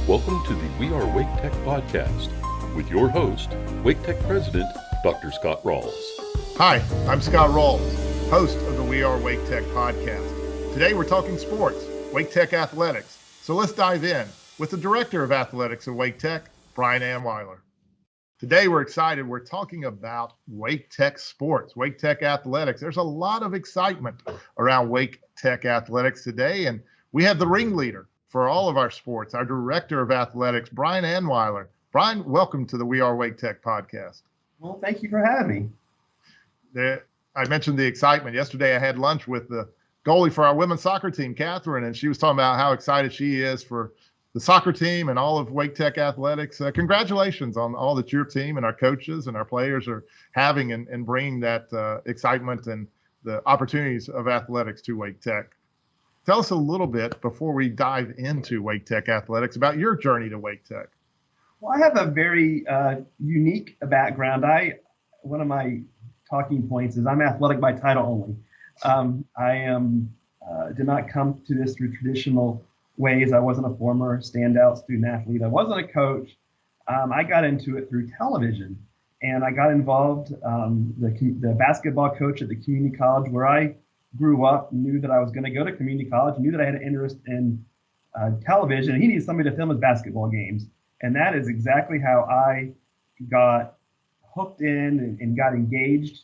Welcome to the We Are Wake Tech podcast with your host, Wake Tech President, Dr. Scott Ralls. Hi, I'm Scott Ralls, host of the We Are Wake Tech podcast. Today we're talking sports, Wake Tech athletics. So let's dive in with the Director of Athletics of Wake Tech, Brian Anweiler. Today we're excited. We're talking about Wake Tech sports, Wake Tech athletics. There's a lot of excitement around Wake Tech athletics today, and we have the ringleader for all of our sports, our Director of Athletics, Brian Anweiler. Brian, welcome to the We Are Wake Tech podcast. Well, thank you for having me. I mentioned the excitement. Yesterday I had lunch with the goalie for our women's soccer team, Catherine, and she was talking about how excited she is for the soccer team and all of Wake Tech athletics. Congratulations on all that your team and our coaches and our players are having and bringing that excitement and the opportunities of athletics to Wake Tech. Tell us a little bit before we dive into Wake Tech athletics about your journey to Wake Tech. Well, I have a very unique background. One of my talking points is I'm athletic by title only. I did not come to this through traditional ways. I wasn't a former standout student athlete. I wasn't a coach. I got into it through television, and I got involved. The basketball coach at the community college where I grew up knew that I was going to go to community college, knew that I had an interest in television, and he needed somebody to film his basketball games. And that is exactly how I got hooked in and got engaged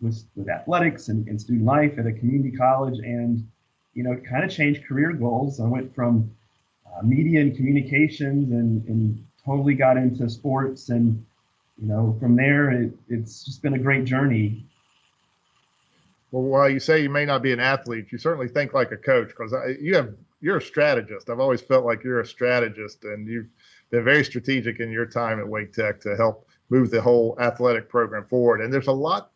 with athletics and student life at a community college, and kind of changed career goals. I went from media and communications and totally got into sports, and from there it's just been a great journey. Well, while you say you may not be an athlete, you certainly think like a coach, because you're a strategist. I've always felt like you're a strategist, and you've been very strategic in your time at Wake Tech to help move the whole athletic program forward. And there's a lot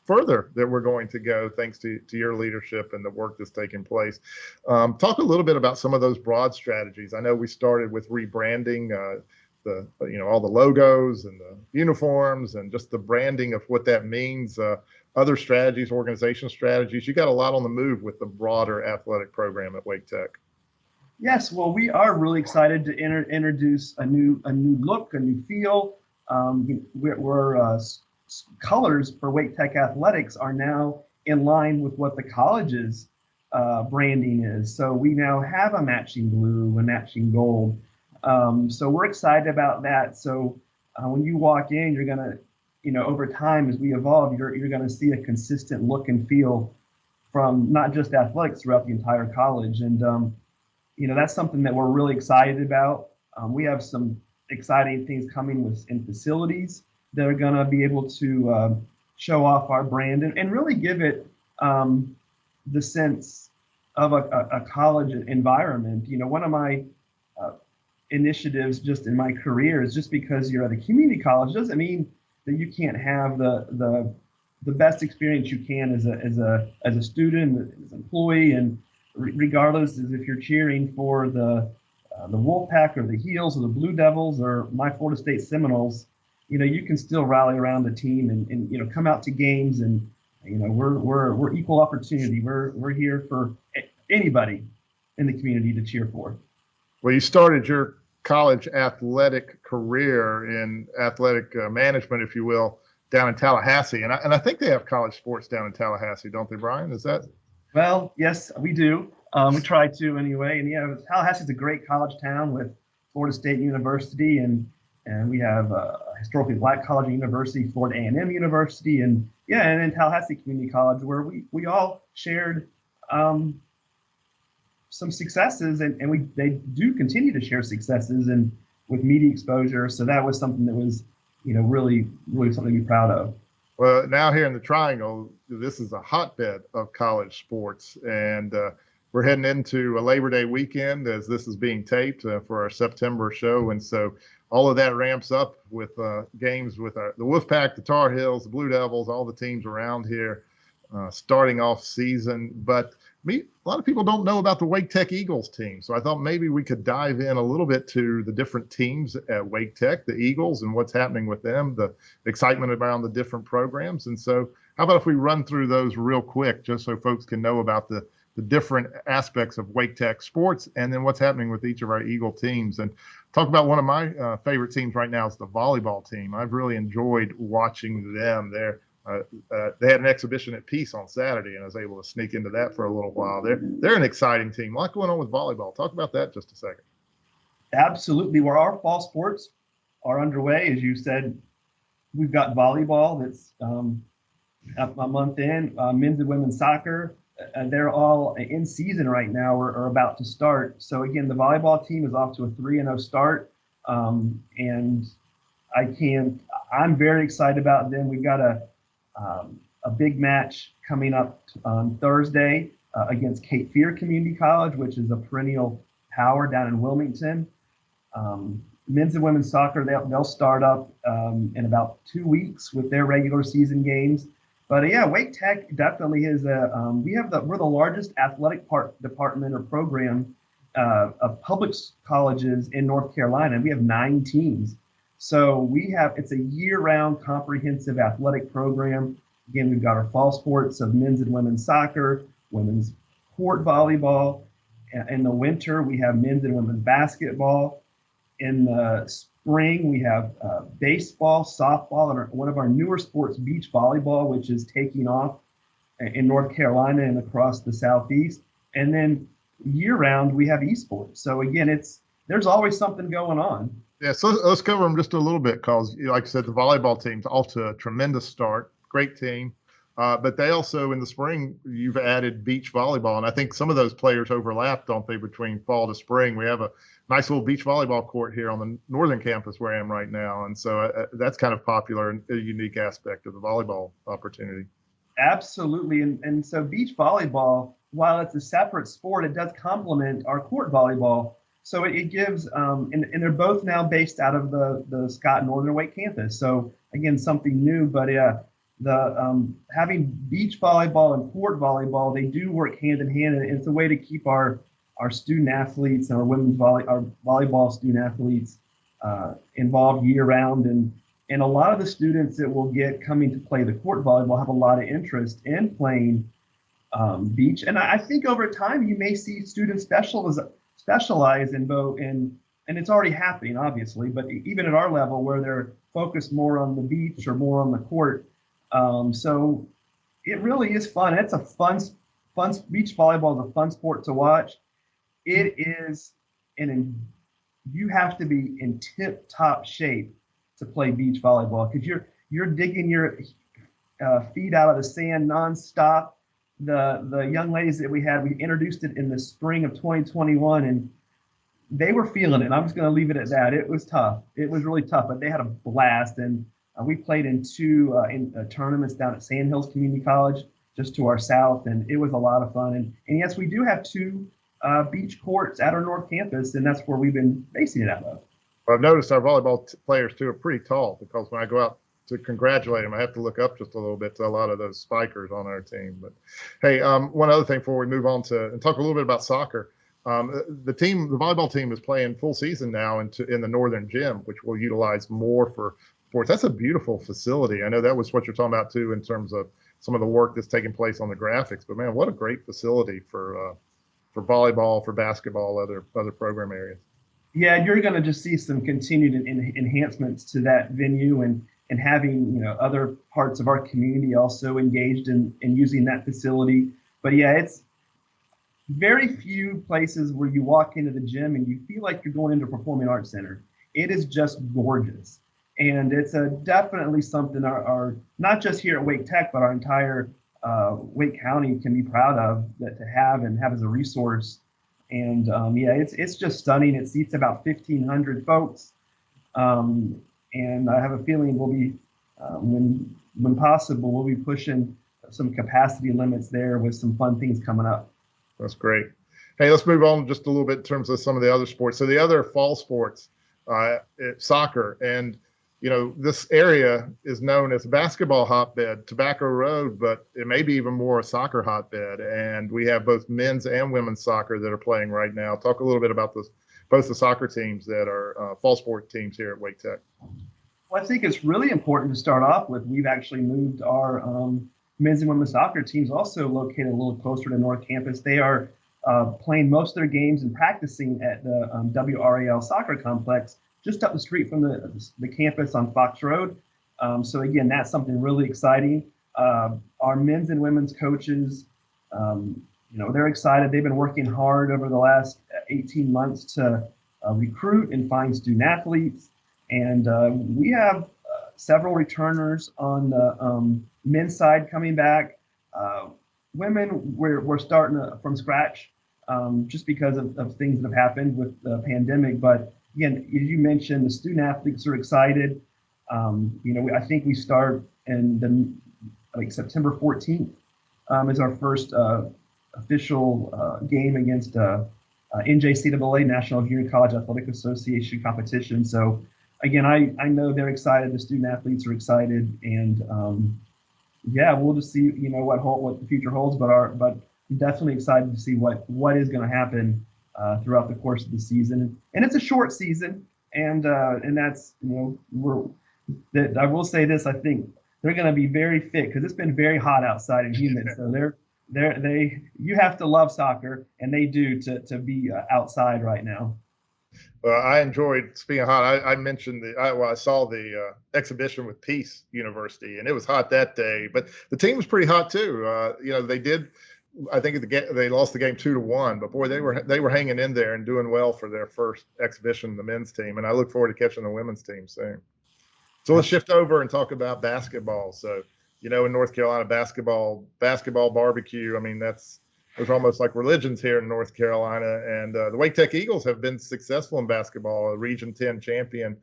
further that we're going to go thanks to your leadership and the work that's taking place. Talk a little bit about some of those broad strategies. I know we started with rebranding, all the logos and the uniforms and just the branding of what that means. Other strategies, organization strategies. You got a lot on the move with the broader athletic program at Wake Tech. Yes, well, we are really excited to introduce a new look, a new feel. Colors for Wake Tech athletics are now in line with what the college's branding is. So we now have a matching blue, a matching gold. So we're excited about that. So when you walk in, you're gonna, over time as we evolve, you're gonna see a consistent look and feel from not just athletics throughout the entire college. And that's something that we're really excited about. We have some exciting things coming in facilities that are going to be able to show off our brand and really give it the sense of a college environment. One of my initiatives just in my career is just because you're at a community college doesn't mean that you can't have the best experience you can as a student, as an employee, and regardless as if you're cheering for the Wolfpack or the Heels or the Blue Devils or my Florida State Seminoles. You can still rally around the team and come out to games, and we're equal opportunity. We're here for anybody in the community to cheer for. Well, you started your college athletic career in athletic management, if you will, down in Tallahassee, and I think they have college sports down in Tallahassee, don't they, Brian? Is that? Well, yes, we do. We try to anyway, and Tallahassee's a great college town with Florida State University, and we have a historically black college university, Florida A&M University, and then Tallahassee Community College, where we all shared some successes, and they do continue to share successes and with media exposure. So that was something that was, really something to be proud of. Well, now here in the Triangle, this is a hotbed of college sports, and we're heading into a Labor Day weekend as this is being taped for our September show, and so all of that ramps up with games with the Wolfpack, the Tar Heels, the Blue Devils, all the teams around here starting off season. But a lot of people don't know about the Wake Tech Eagles team, so I thought maybe we could dive in a little bit to the different teams at Wake Tech, the Eagles, and what's happening with them, the excitement around the different programs. And so how about if we run through those real quick just so folks can know about the the different aspects of Wake Tech sports, and then what's happening with each of our Eagle teams. And talk about one of my favorite teams right now is the volleyball team. I've really enjoyed watching them. They had an exhibition at Peace on Saturday, and I was able to sneak into that for a little while. They're an exciting team. A lot going on with volleyball. Talk about that just a second. Absolutely. Where our fall sports are underway, as you said, we've got volleyball that's a month in, men's and women's soccer. They're all in season right now or about to start. So again, the volleyball team is off to a 3-0 start. And I'm very excited about them. We've got a big match coming up on Thursday against Cape Fear Community College, which is a perennial power down in Wilmington. Men's and women's soccer, they'll start up in about 2 weeks with their regular season games. But yeah, Wake Tech definitely is we're the largest athletic department or program of public colleges in North Carolina, and we have 9 teams. So it's a year-round comprehensive athletic program. Again, we've got our fall sports of men's and women's soccer, women's court volleyball. In the winter, we have men's and women's basketball. In the spring, we have baseball, softball, and one of our newer sports, beach volleyball, which is taking off in North Carolina and across the Southeast. And then year-round, we have esports. So again, there's always something going on. Yeah, so let's cover them just a little bit because, like I said, the volleyball team's off to a tremendous start. Great team. But they also, in the spring, you've added beach volleyball. And I think some of those players overlap, don't they, between fall to spring. We have a nice little beach volleyball court here on the northern campus where I am right now. And so that's kind of popular and a unique aspect of the volleyball opportunity. Absolutely. And so beach volleyball, while it's a separate sport, it does complement our court volleyball. So it gives, and they're both now based out of the Scott Northern Wake campus. So again, something new, but having beach volleyball and court volleyball, they do work hand in hand, and it's a way to keep our student athletes and our volleyball student athletes involved year round. And a lot of the students that will get coming to play the court volleyball have a lot of interest in playing beach. And I think over time you may see students specialize in both, and it's already happening, obviously, but even at our level where they're focused more on the beach or more on the court. So it really is fun. It's a fun beach volleyball is a fun sport to watch. It is, you have to be in tip-top shape to play beach volleyball because you're digging your feet out of the sand nonstop. The young ladies that we introduced it in the spring of 2021, and they were feeling it. I'm just going to leave it at that. It was tough. It was really tough, but they had a blast. And we played in 2 tournaments down at Sand Hills Community College, just to our south, and it was a lot of fun. And yes, we do have 2 beach courts at our North Campus, and that's where we've been basing it out of. Well, I've noticed our volleyball players, too, are pretty tall because when I go out to congratulate them, I have to look up just a little bit to a lot of those spikers on our team. But, hey, one other thing before we move on and talk a little bit about soccer. The volleyball team is playing full season now in the Northern Gym, which we'll utilize more for sports. That's a beautiful facility. I know that was what you're talking about, too, in terms of some of the work that's taking place on the graphics. But, man, what a great facility for volleyball, for basketball, other program areas. Yeah, you're going to just see some continued enhancements to that venue and having other parts of our community also engaged in using that facility. But yeah, it's very few places where you walk into the gym and you feel like you're going into a performing arts center. It is just gorgeous. And it's definitely something our not just here at Wake Tech, but our entire Wake County can be proud of to have as a resource. And yeah, it's just stunning. It seats about 1,500 folks. And I have a feeling we'll be, when possible, we'll be pushing some capacity limits there with some fun things coming up. That's great. Hey, let's move on just a little bit in terms of some of the other sports. So the other fall sports, soccer, and this area is known as basketball hotbed, Tobacco Road, but it may be even more a soccer hotbed. And we have both men's and women's soccer that are playing right now. Talk a little bit about both the soccer teams that are fall sport teams here at Wake Tech. Well, I think it's really important to start off with. We've actually moved our men's and women's soccer teams also located a little closer to North Campus. They are playing most of their games and practicing at the WRAL soccer complex just up the street from the campus on Fox Road. So again, that's something really exciting. Our men's and women's coaches, they're excited. They've been working hard over the last 18 months to recruit and find student athletes. And we have several returners on the men's side coming back. Women, we're starting from scratch just because of things that have happened with the pandemic. But again, as you mentioned, the student athletes are excited. I think we start in September 14th is our first official game against NJCAA, National Junior College Athletic Association competition. So again, I know they're excited. The student athletes are excited, and we'll just see what the future holds. But I'm definitely excited to see what is going to happen throughout the course of the season. And it's a short season, and that's I will say this: I think they're going to be very fit because it's been very hot outside and humid. So you have to love soccer, and they do to be outside right now. Well, I enjoyed, speaking of hot, I mentioned I saw the exhibition with Peace University, and it was hot that day, but the team was pretty hot too. They did, I think they lost the game 2-1, but boy, they were hanging in there and doing well for their first exhibition, the men's team. And I look forward to catching the women's team soon. So let's shift over and talk about basketball. So, in North Carolina, basketball barbecue, I mean, those are almost like religions here in North Carolina. And the Wake Tech Eagles have been successful in basketball, a Region 10 champion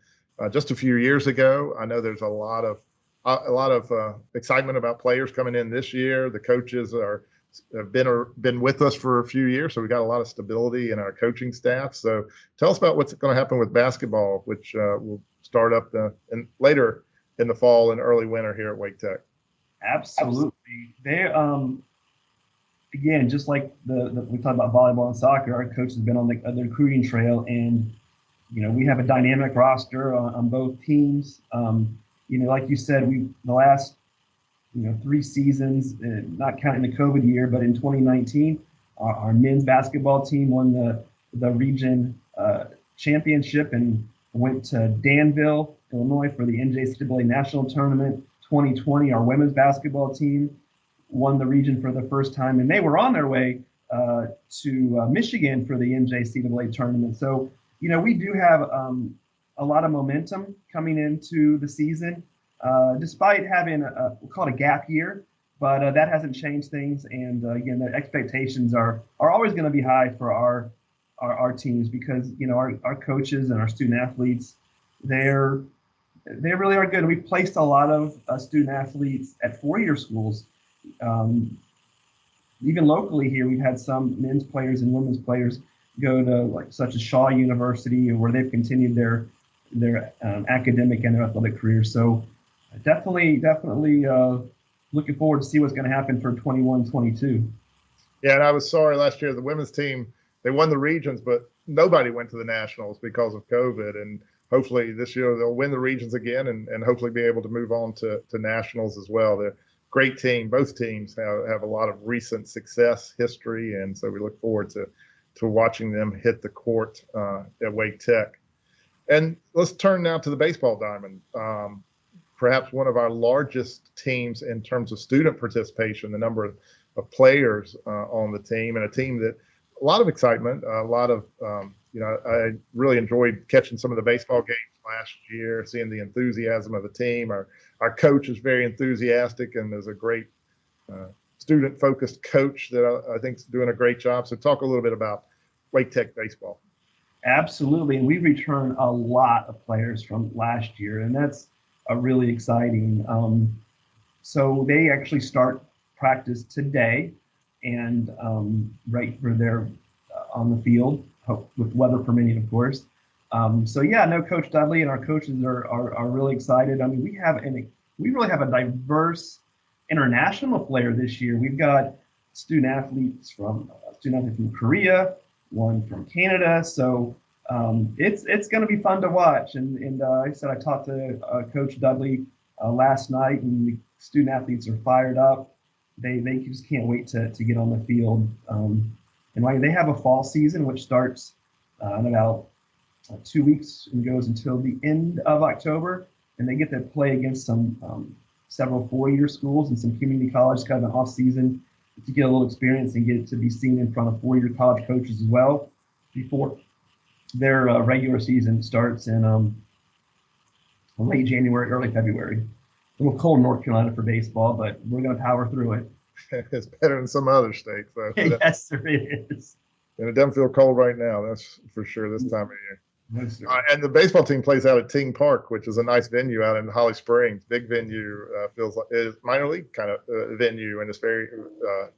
just a few years ago. I know there's a lot of excitement about players coming in this year. The coaches have been with us for a few years, so we got a lot of stability in our coaching staff. So tell us about what's going to happen with basketball, which will start up later in the fall and early winter here at Wake Tech. Absolutely. They again, just like we talked about volleyball and soccer, our coach has been on the recruiting trail, and we have a dynamic roster on both teams. Like you said, the last 3 seasons, not counting the COVID year, but in 2019, our men's basketball team won the region championship and went to Danville, Illinois for the NJCAA National Tournament. 2020, our women's basketball team won the region for the first time, and they were on their way to Michigan for the NJCAA tournament. So, we do have a lot of momentum coming into the season, despite having we'll call it a gap year, but that hasn't changed things. And again, the expectations are always going to be high for our teams because our coaches and our student athletes, they really are good. We've placed a lot of student athletes at 4-year schools. Even locally here, we've had some men's players and women's players go to such as Shaw University, where they've continued their academic and their athletic careers. So definitely looking forward to see what's going to happen for 21-22. Yeah, and I was sorry last year, the women's team, they won the regions, but nobody went to the nationals because of COVID. And hopefully this year they'll win the regions again and hopefully be able to move on to nationals as well. They're a great team. Both teams have a lot of recent success history, and so we look forward to watching them hit the court at Wake Tech. And let's turn now to the baseball diamond. Perhaps one of our largest teams in terms of student participation, the number of players on the team, and a team that a lot of excitement, a lot of I really enjoyed catching some of the baseball games last year, seeing the enthusiasm of the team. Our coach is very enthusiastic and is a great student-focused coach that I think is doing a great job. So talk a little bit about Wake Tech baseball. Absolutely, and we returned a lot of players from last year, and that's really exciting. So they actually start practice today, and right for their on the field, with weather permitting, of course. Coach Dudley and our coaches are really excited. I mean, we really have a diverse international player this year. We've got student athletes from Korea, one from Canada. So it's going to be fun to watch. And I said I talked to Coach Dudley last night, and the student athletes are fired up. they just can't wait to get on the field. And like they have a fall season which starts in about 2 weeks and goes until the end of October, and they get to play against some several four-year schools and some community colleges, kind of an off season to get a little experience and get to be seen in front of four-year college coaches as well before their regular season starts in late January, early February. A little cold in North Carolina for baseball, but we're going to power through it. It's better than some other states, though. Yes, there is. And it doesn't feel cold right now. That's for sure this time of year. Yes, And the baseball team plays out at Ting Park, which is a nice venue out in Holly Springs. Big venue, feels like it is minor league kind of venue, and it's very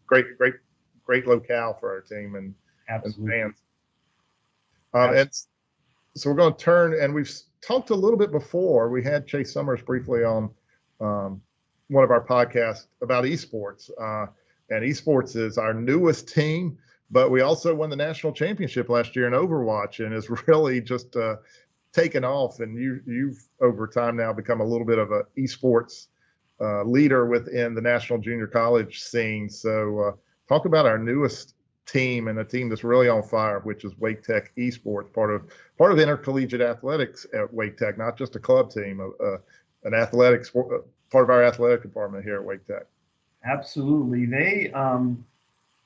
great locale for our team and fans. And so we're going to turn, and we've talked a little bit before. We had Chase Summers briefly on one of our podcasts about esports, and esports is our newest team. But we also won the national championship last year in Overwatch, and it's really just taken off. And you've over time now become a little bit of an esports leader within the national junior college scene. So talk about our newest team, and a team that's really on fire, which is Wake Tech Esports, part of intercollegiate athletics at Wake Tech, not just a club team, an athletics part of our athletic department here at Wake Tech. Absolutely. They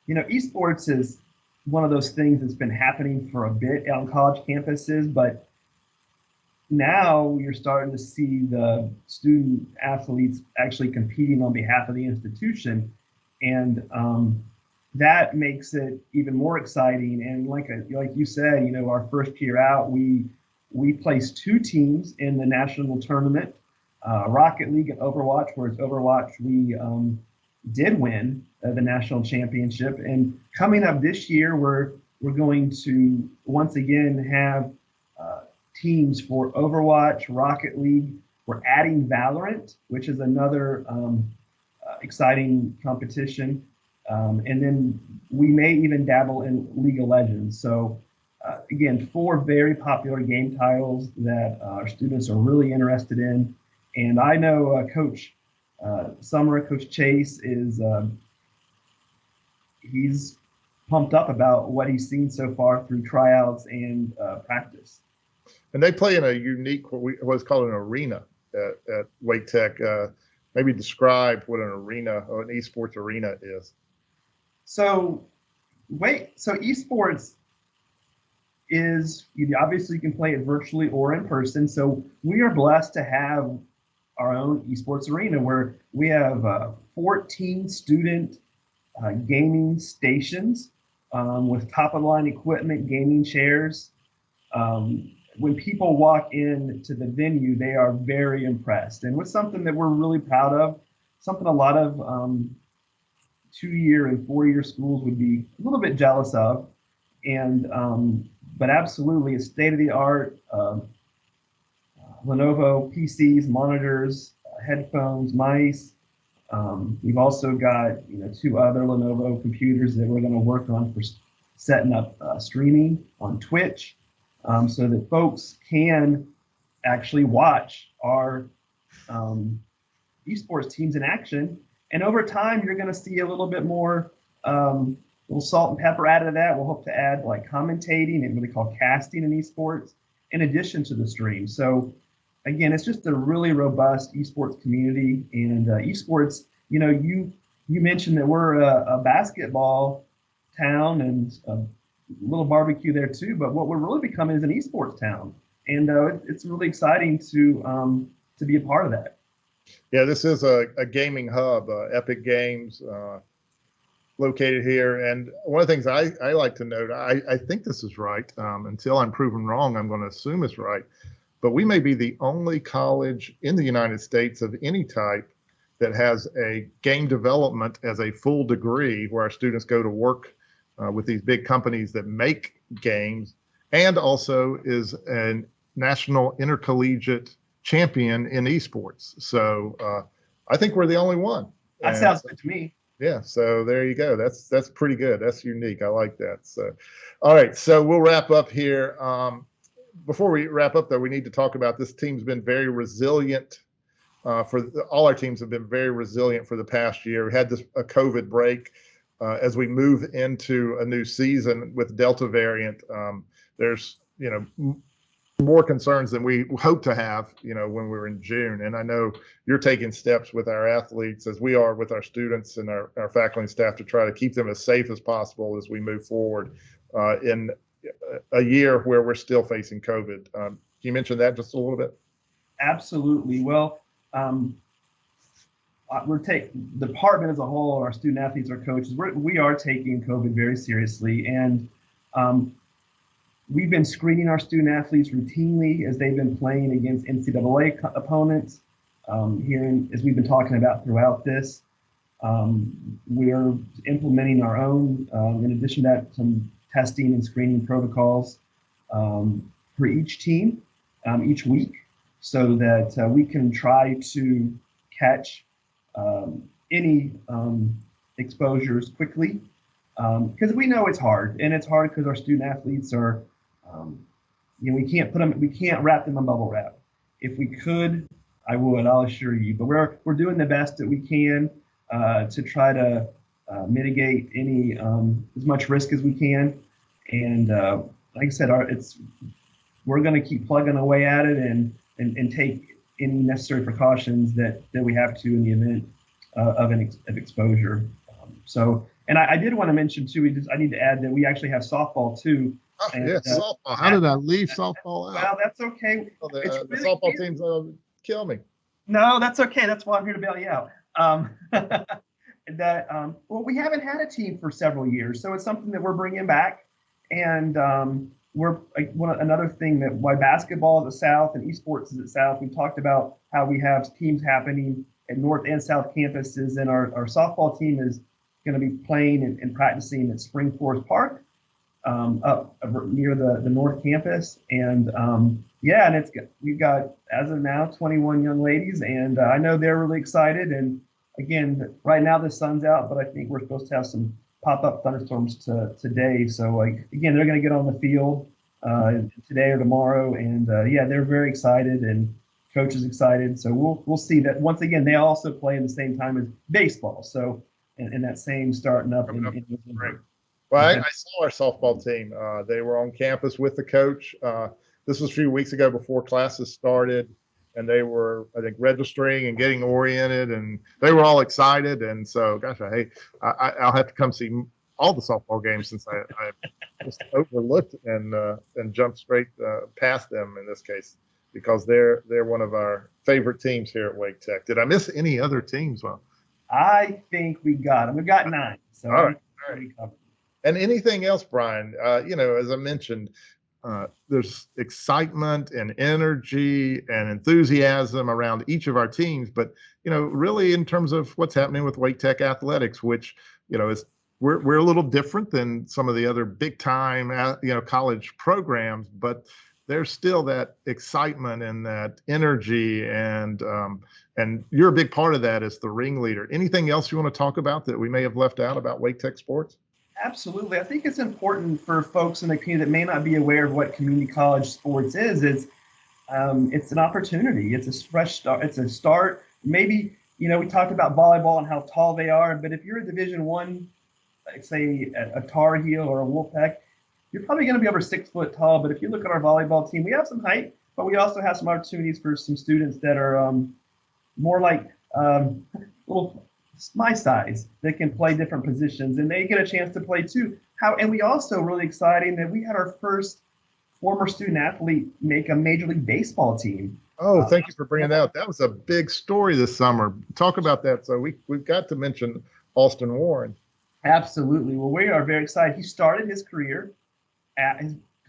esports is one of those things that's been happening for a bit on college campuses, but now you're starting to see the student athletes actually competing on behalf of the institution, and that makes it even more exciting. And like you said, our first year out, we placed two teams in the national tournament, Rocket League and Overwatch. Whereas Overwatch, we did win the national championship. And coming up this year, we're going to once again have teams for Overwatch, Rocket League. We're adding Valorant, which is another exciting competition. And then we may even dabble in League of Legends. So again, 4 very popular game titles that our students are really interested in. And I know Coach Summer, Coach Chase is he's pumped up about what he's seen so far through tryouts and practice. And they play in a unique, what's called an arena at Wake Tech. Maybe describe what an arena or an esports arena is. So esports is, obviously you can play it virtually or in person. So we are blessed to have our own esports arena where we have 14 student gaming stations with top of the line equipment, gaming chairs. When people walk into the venue, they are very impressed. And what's something that we're really proud of, something a lot of 2-year and 4-year schools would be a little bit jealous of. And but absolutely, it's state-of-the-art Lenovo PCs, monitors, headphones, mice. We've also got 2 other Lenovo computers that we're going to work on for setting up streaming on Twitch, so that folks can actually watch our esports teams in action. And over time, you're going to see a little bit more, little salt and pepper added to that. We'll hope to add like commentating and what they call casting in esports in addition to the stream. So again, it's just a really robust esports community. And esports, you mentioned that we're a basketball town and a little barbecue there too, but what we're really becoming is an esports town. And it's really exciting to be a part of that. Yeah, this is a gaming hub, Epic Games, located here. And one of the things I like to note, I think this is right. Until I'm proven wrong, I'm going to assume it's right. But we may be the only college in the United States of any type that has a game development as a full degree, where our students go to work with these big companies that make games, and also is a national intercollegiate champion in esports. So I think we're the only one. That sounds good to me. Yeah, so there you go. That's pretty good. That's unique. I like that. So, all right, so we'll wrap up here. Before we wrap up, though, we need to talk about this team's been very resilient all our teams have been very resilient for the past year. We had a COVID break. As we move into a new season with Delta variant, there's more concerns than we hope to have, when we're in June. And I know you're taking steps with our athletes, as we are with our students and our faculty and staff, to try to keep them as safe as possible as we move forward in a year where we're still facing COVID. Can you mention that just a little bit? Absolutely. Well, the department as a whole, our student athletes, our coaches, we are taking COVID very seriously. And we've been screening our student athletes routinely as they've been playing against NCAA opponents. As we've been talking about throughout this, we're implementing our own, in addition to that, some testing and screening protocols for each team each week, so that we can try to catch any exposures quickly, because we know it's hard, and it's hard because our student athletes are, we can't wrap them in bubble wrap. If we could, I would, I'll assure you. But we're doing the best that we can to try to mitigate any as much risk as we can. And like I said, we're going to keep plugging away at it and take any necessary precautions that we have to in the event of exposure. And I did want to mention too, I need to add that we actually have softball too. Oh, yes, softball. How did I leave softball out? Well, that's okay. The softball team's kill me. No, that's okay. That's why I'm here to bail you out. Well, we haven't had a team for several years, so it's something that we're bringing back. And another thing that why basketball is at South and esports is at South. We talked about how we have teams happening at North and South campuses, and our softball team is going to be playing and practicing at Spring Forest Park up near the North campus. And we've got, as of now, 21 young ladies, and I know they're really excited. And again, right now the sun's out, but I think we're supposed to have some pop-up thunderstorms today. So again, they're going to get on the field today or tomorrow, and they're very excited, and coach is excited. So we'll see that. Once again, they also play in the same time as baseball, so in that same starting up in November. Well, I saw our softball team. They were on campus with the coach. This was a few weeks ago before classes started, and they were, I think, registering and getting oriented, and they were all excited. And so, gosh, I'll have to come see all the softball games, since I just overlooked and jumped straight past them in this case, because they're one of our favorite teams here at Wake Tech. Did I miss any other teams? Well, I think we got them. We got 9. So all right. And anything else, Brian? As I mentioned, there's excitement and energy and enthusiasm around each of our teams, but really in terms of what's happening with Wake Tech athletics, which is we're a little different than some of the other big time college programs, but there's still that excitement and that energy, and you're a big part of that as the ringleader. Anything else you want to talk about that we may have left out about Wake Tech sports? Absolutely. I think it's important for folks in the community that may not be aware of what community college sports is. It's an opportunity. It's a fresh start. It's a start. Maybe, we talked about volleyball and how tall they are, but if you're a Division I, like say a Tar Heel or a Wolfpack, you're probably going to be over 6 foot tall. But if you look at our volleyball team, we have some height, but we also have some opportunities for some students that are more like little my size that can play different positions, and they get a chance to play too. And we also really exciting that we had our first former student athlete make a Major League Baseball team. Oh, thank you for bringing that up. That was a big story this summer. Talk about that. So we've got to mention Austin Warren. Absolutely. Well, we are very excited. He started his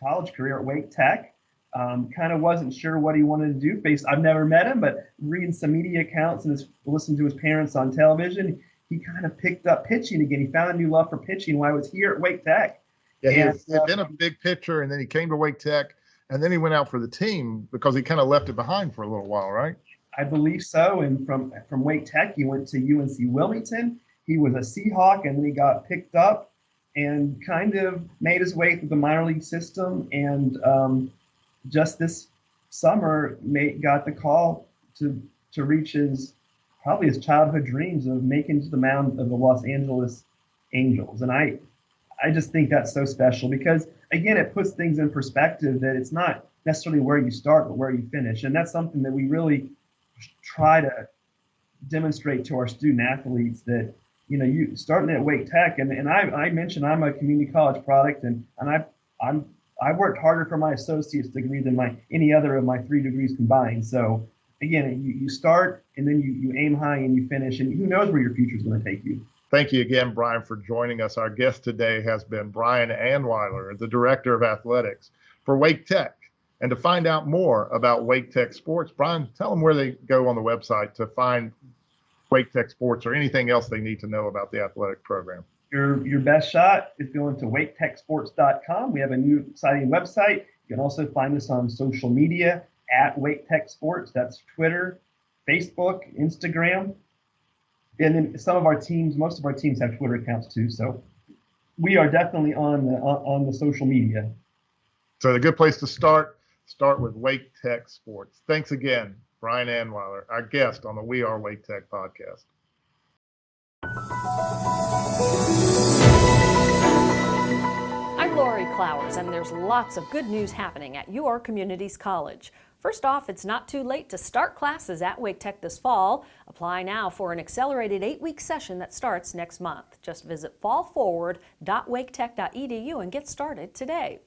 college career at Wake Tech. Kind of wasn't sure what he wanted to do. I've never met him, but reading some media accounts and listening to his parents on television, he kind of picked up pitching again. He found a new love for pitching while he was here at Wake Tech. Yeah, he had been a big pitcher, and then he came to Wake Tech, and then he went out for the team because he kind of left it behind for a little while, right? I believe so. And from Wake Tech, he went to UNC Wilmington. He was a Seahawk, and then he got picked up and kind of made his way through the minor league system. And just this summer, got the call to to reach his childhood dreams of making to the mound of the Los Angeles Angels. And I just think that's so special because, again, it puts things in perspective that it's not necessarily where you start, but where you finish. And that's something that we really try to demonstrate to our student athletes that, you starting at Wake Tech, and I mentioned I'm a community college product, and I worked harder for my associate's degree than any other of my 3 degrees combined. So again, you start and then you aim high and you finish, and who knows where your future is going to take you. Thank you again, Brian, for joining us. Our guest today has been Brian Anweiler, the Director of Athletics for Wake Tech. And to find out more about Wake Tech sports, Brian, tell them where they go on the website to find Wake Tech sports or anything else they need to know about the athletic program. Your best shot is going to waketechsports.com. We have a new exciting website. You can also find us on social media at Wake Tech Sports. That's Twitter, Facebook, Instagram. And then most of our teams have Twitter accounts too. So we are definitely on the social media. So a good place to start with Wake Tech Sports. Thanks again, Brian Anweiler, our guest on the We Are Wake Tech podcast. I'm Lori Clowers, and there's lots of good news happening at your community's college. First off, it's not too late to start classes at Wake Tech this fall. Apply now for an accelerated 8-week session that starts next month. Just visit fallforward.waketech.edu and get started today.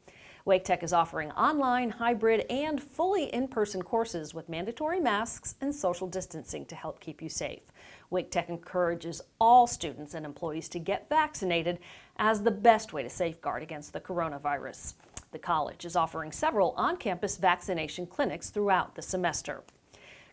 Wake Tech is offering online, hybrid, and fully in-person courses with mandatory masks and social distancing to help keep you safe. Wake Tech encourages all students and employees to get vaccinated as the best way to safeguard against the coronavirus. The college is offering several on-campus vaccination clinics throughout the semester.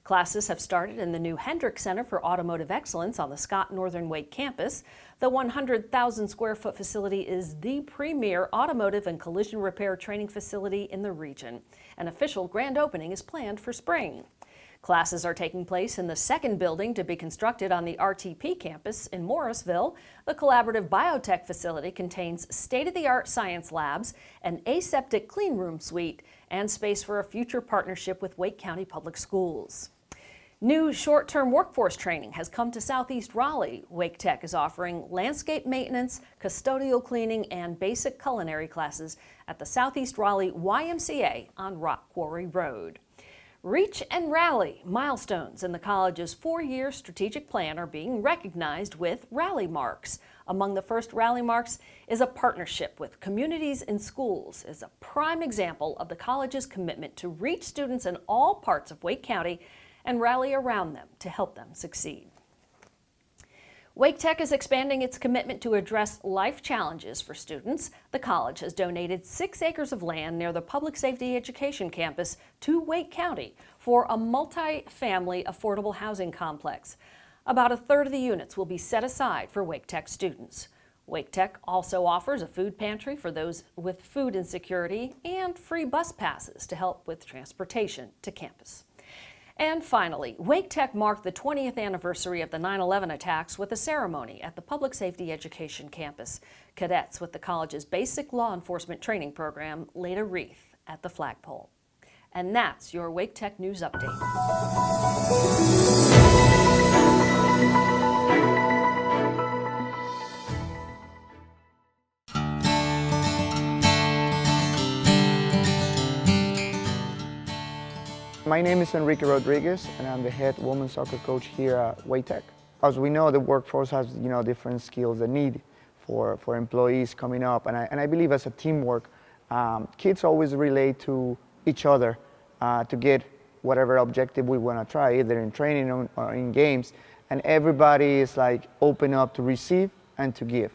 Classes have started in the new Hendrick Center for Automotive Excellence on the Scott Northern Wake campus. The 100,000 square foot facility is the premier automotive and collision repair training facility in the region. An official grand opening is planned for spring. Classes are taking place in the second building to be constructed on the RTP campus in Morrisville. The collaborative biotech facility contains state-of-the-art science labs, an aseptic clean room suite, and space for a future partnership with Wake County Public Schools. New short-term workforce training has come to Southeast Raleigh. Wake Tech is offering landscape maintenance, custodial cleaning, and basic culinary classes at the Southeast Raleigh YMCA on Rock Quarry Road. Reach and Rally milestones in the college's 4-year strategic plan are being recognized with Rally Marks. Among the first Rally Marks is a partnership with Communities in Schools, is a prime example of the college's commitment to reach students in all parts of Wake County and rally around them to help them succeed. Wake Tech is expanding its commitment to address life challenges for students. The college has donated 6 acres of land near the Public Safety Education campus to Wake County for a multi-family affordable housing complex. About a third of the units will be set aside for Wake Tech students. Wake Tech also offers a food pantry for those with food insecurity and free bus passes to help with transportation to campus. And finally, Wake Tech marked the 20th anniversary of the 9/11 attacks with a ceremony at the Public Safety Education campus. Cadets with the college's basic law enforcement training program laid a wreath at the flagpole. And that's your Wake Tech News Update. My name is Enrique Rodriguez, and I'm the head women's soccer coach here at Wake Tech. As we know, the workforce has different skills they need for employees coming up, and I believe as a teamwork, kids always relate to each other to get whatever objective we want to try, either in training or in games, and everybody is like open up to receive and to give.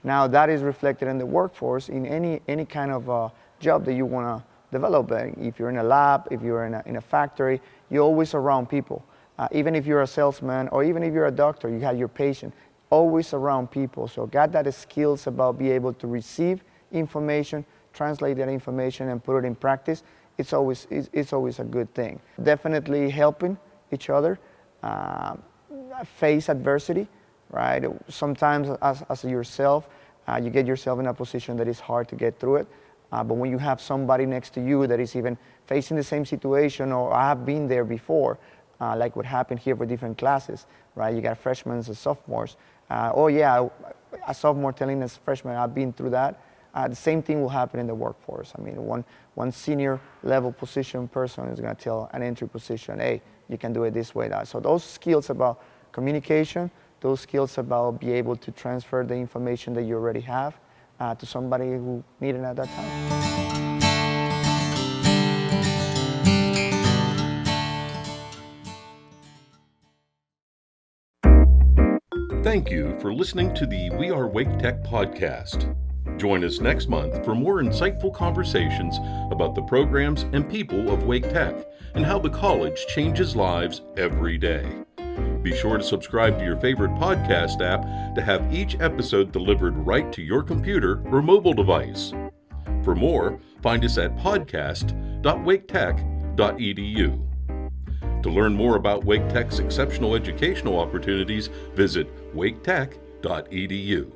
Now that is reflected in the workforce in any kind of job that you want to develop. If you're in a lab, if you're in a factory, you're always around people. Even if you're a salesman or even if you're a doctor, you have your patient, always around people. So got that skills about being able to receive information, translate that information and put it in practice. It's always a good thing. Definitely helping each other, face adversity, right? Sometimes as yourself, you get yourself in a position that is hard to get through it. But when you have somebody next to you that is even facing the same situation or I have been there before, like what happened here for different classes, right? You got freshmen and sophomores. Oh yeah, a sophomore telling us freshman, I've been through that. The same thing will happen in the workforce. I mean, one senior level position person is going to tell an entry position, hey, you can do it this way, that. So those skills about communication, those skills about be able to transfer the information that you already have to somebody who needed it at that time. Thank you for listening to the We Are Wake Tech podcast. Join us next month for more insightful conversations about the programs and people of Wake Tech and how the college changes lives every day. Be sure to subscribe to your favorite podcast app to have each episode delivered right to your computer or mobile device. For more, find us at podcast.waketech.edu. To learn more about Wake Tech's exceptional educational opportunities, visit waketech.edu.